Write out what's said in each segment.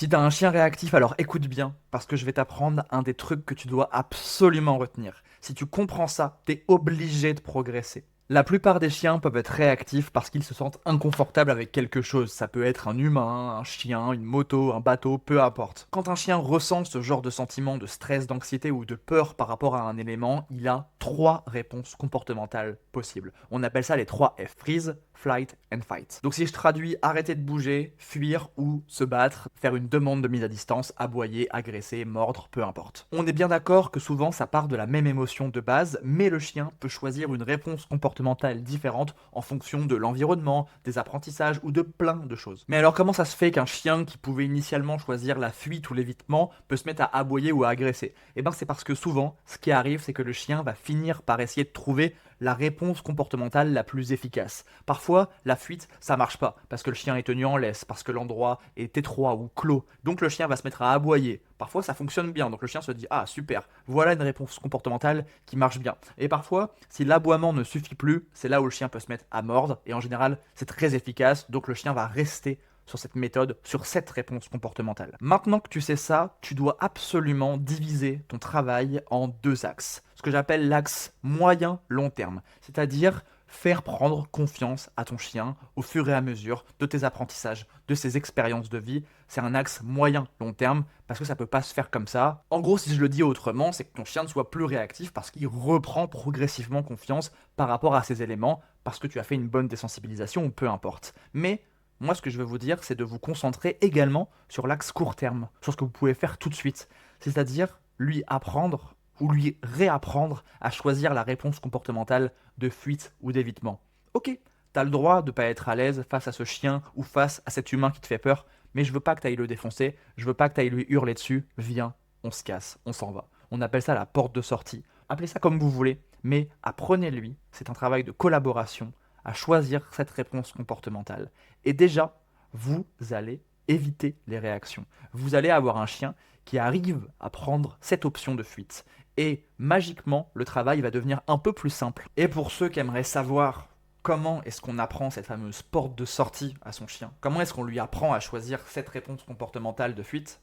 Si t'as un chien réactif, alors écoute bien, parce que je vais t'apprendre un des trucs que tu dois absolument retenir. Si tu comprends ça, t'es obligé de progresser. La plupart des chiens peuvent être réactifs parce qu'ils se sentent inconfortables avec quelque chose. Ça peut être un humain, un chien, une moto, un bateau, peu importe. Quand un chien ressent ce genre de sentiment de stress, d'anxiété ou de peur par rapport à un élément, il a trois réponses comportementales possibles. On appelle ça les 3 F. Freeze, flight and fight. Donc si je traduis arrêter de bouger, fuir ou se battre, faire une demande de mise à distance, aboyer, agresser, mordre, peu importe. On est bien d'accord que souvent ça part de la même émotion de base, mais le chien peut choisir une réponse comportementale différente en fonction de l'environnement, des apprentissages ou de plein de choses. Mais alors comment ça se fait qu'un chien qui pouvait initialement choisir la fuite ou l'évitement peut se mettre à aboyer ou à agresser? Eh ben c'est parce que souvent, ce qui arrive, c'est que le chien va finir par essayer de trouver la réponse comportementale la plus efficace. Parfois, la fuite, ça marche pas, parce que le chien est tenu en laisse, parce que l'endroit est étroit ou clos, donc le chien va se mettre à aboyer. Parfois, ça fonctionne bien, donc le chien se dit ah super, voilà une réponse comportementale qui marche bien. Et parfois, si l'aboiement ne suffit plus, c'est là où le chien peut se mettre à mordre, et en général, c'est très efficace, donc le chien va rester sur cette méthode, sur cette réponse comportementale. Maintenant que tu sais ça, tu dois absolument diviser ton travail en deux axes. Ce que j'appelle l'axe moyen-long terme, c'est-à-dire faire prendre confiance à ton chien au fur et à mesure de tes apprentissages, de ses expériences de vie. C'est un axe moyen-long terme parce que ça peut pas se faire comme ça. En gros, si je le dis autrement, c'est que ton chien ne soit plus réactif parce qu'il reprend progressivement confiance par rapport à ces éléments, parce que tu as fait une bonne désensibilisation ou peu importe. Mais moi, ce que je veux vous dire, c'est de vous concentrer également sur l'axe court terme, sur ce que vous pouvez faire tout de suite. C'est-à-dire lui apprendre ou lui réapprendre à choisir la réponse comportementale de fuite ou d'évitement. Ok, t'as le droit de ne pas être à l'aise face à ce chien ou face à cet humain qui te fait peur, mais je veux pas que t'ailles le défoncer, je veux pas que t'ailles lui hurler dessus, viens, on se casse, on s'en va. On appelle ça la porte de sortie. Appelez ça comme vous voulez, mais apprenez-lui, c'est un travail de collaboration, à choisir cette réponse comportementale. Et déjà, vous allez éviter les réactions. Vous allez avoir un chien qui arrive à prendre cette option de fuite. Et magiquement, le travail va devenir un peu plus simple. Et pour ceux qui aimeraient savoir comment est-ce qu'on apprend cette fameuse porte de sortie à son chien, comment est-ce qu'on lui apprend à choisir cette réponse comportementale de fuite,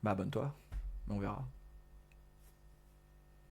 bah abonne-toi, on verra.